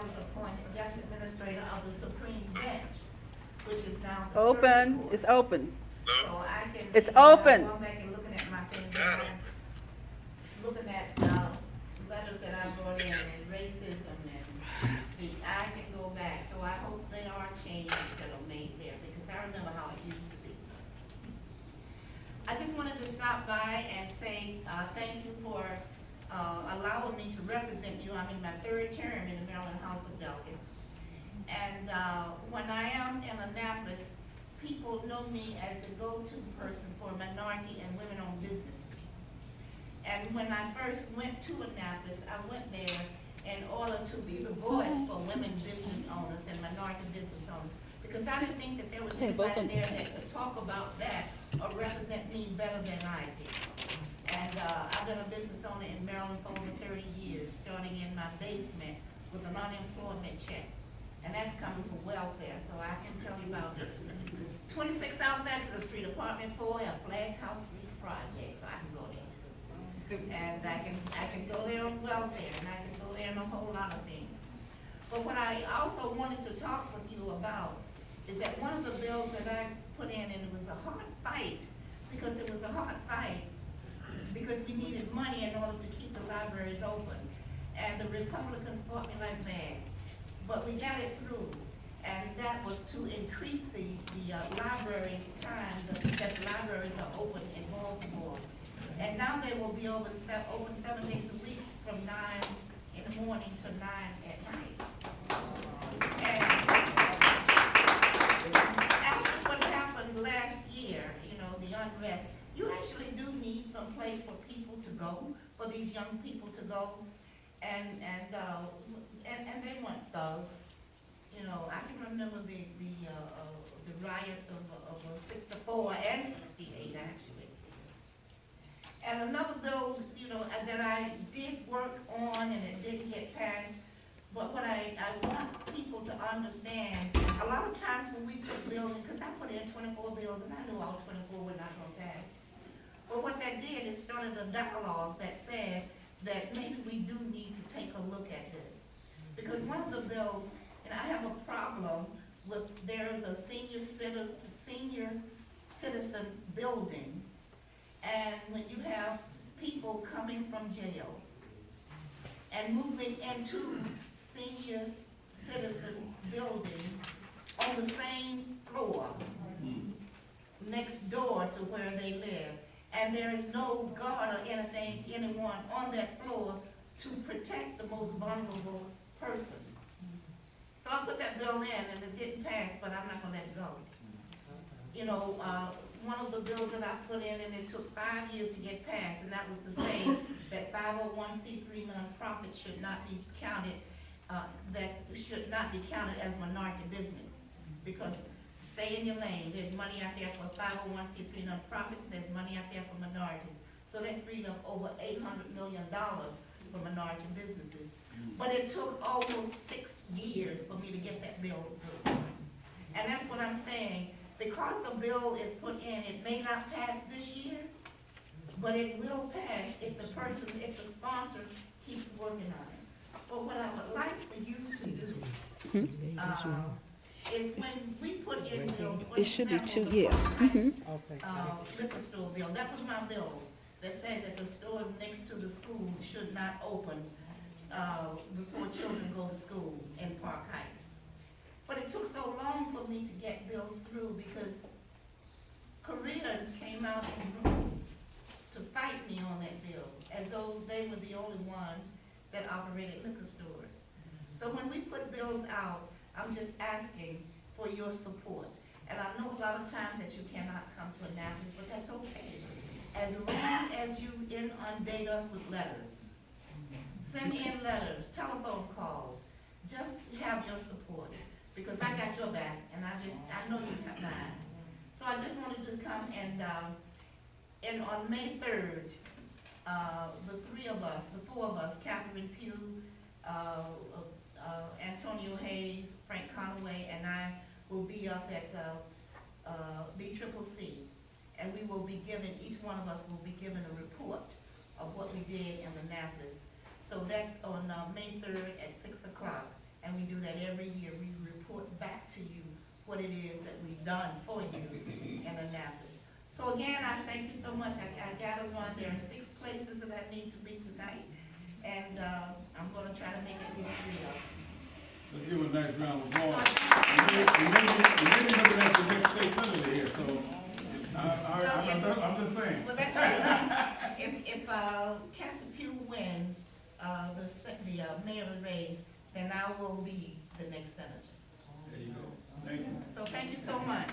was appointed Judge Administrator of the Supreme Bench, which is now the Circuit Open, Court. it's open. So I can. It's you know, open. Going back and looking at my things, and I'm looking at, letters that I brought in, and racism, and I can go back, so I hope there are changes that are made there, because I remember how it used to be. I just wanted to stop by and say, thank you for, allowing me to represent you. I'm in my third term in the Maryland House of Delegates. And, when I am in Annapolis, people know me as the go-to person for minority and women-owned businesses. And when I first went to Annapolis, I went there in order to be the voice for women business owners and minority business owners. Because I didn't think that there was anybody there that could talk about that or represent me better than I did. And I've been a business owner in Maryland for over 30 years, starting in my basement with an unemployment check. And that's coming from welfare, so I can tell you about 26 South Exeter Street, Apartment 4, a Flag House Street project, so I can go there. And I can go there on welfare, and I can go there on a whole lot of things. But what I also wanted to talk with you about is that one of the bills that I put in, and it was a hard fight, because we needed money in order to keep the libraries open. And the Republicans fought me like mad. But we got it through, and that was to increase the library time that the libraries are open in Baltimore. And now they will be open 7 days a week from 9 in the morning to 9 at night. And after what happened last year, you know, the unrest, you actually do need some place for people to go, for these young people to go. And they weren't thugs. You know, I can remember the riots of 64 and 68 actually. And another bill, you know, that I did work on and it didn't get passed, but what I want people to understand, a lot of times when we put bills in, because I put in 24 bills and I knew all 24 were not going to pass. But what that did is started a dialogue that said that maybe we do need to take a look at this. Because one of the bills, and I have a problem with, there is a senior citizen building, and when you have people coming from jail and moving into senior citizen building on the same floor next door to where they live, and there is no guard or anyone on that floor to protect the most vulnerable person. So I put that bill in and it didn't pass, but I'm not gonna let it go. You know, one of the bills that I put in, and it took 5 years to get passed, and that was to say that 501c3 nonprofits should not be counted, as minority business. Because stay in your lane, there's money out there for 501c3 nonprofits, there's money out there for minorities. So that freed up over $800 million for minority businesses. But it took almost 6 years for me to get that bill through. And that's what I'm saying. Because the bill is put in, it may not pass this year, but it will pass if the sponsor keeps working on it. But what I would like for you to do, is when we put in bills, for It should be example, two, yeah. liquor store bill, that was my bill, that says that the stores next to the school should not open before children go to school in Park Heights. But it took so long for me to get bills through because Koreans came out in droves to fight me on that bill, as though they were the only ones that operated liquor stores. So when we put bills out, I'm just asking for your support. And I know a lot of times that you cannot come to Annapolis, but that's okay. As long as you inundate us with letters, send in letters, telephone calls, just have your support. Because I got your back, and I know you got mine. So I just wanted to come and on May 3rd, the four of us, Catherine Pugh, Antonio Hayes, Frank Conaway, and I will be up at BCCC, and we will be given, each one of us will be given a report of what we did in Annapolis. So that's on May 3rd at 6 o'clock and we do that every year. We report back to you what it is that we've done for you in Annapolis. So again, I thank you so much. I gotta run. There are 6 places that I need to be tonight, and I'm gonna try to make at least 3 of them. Let's give him a nice round of applause. We may be looking at the next state senator here, so I'm just saying. Well, that's it. If Kathy Pugh wins the mayor race, then I will be the next senator. There you go. Thank you. So thank you so much.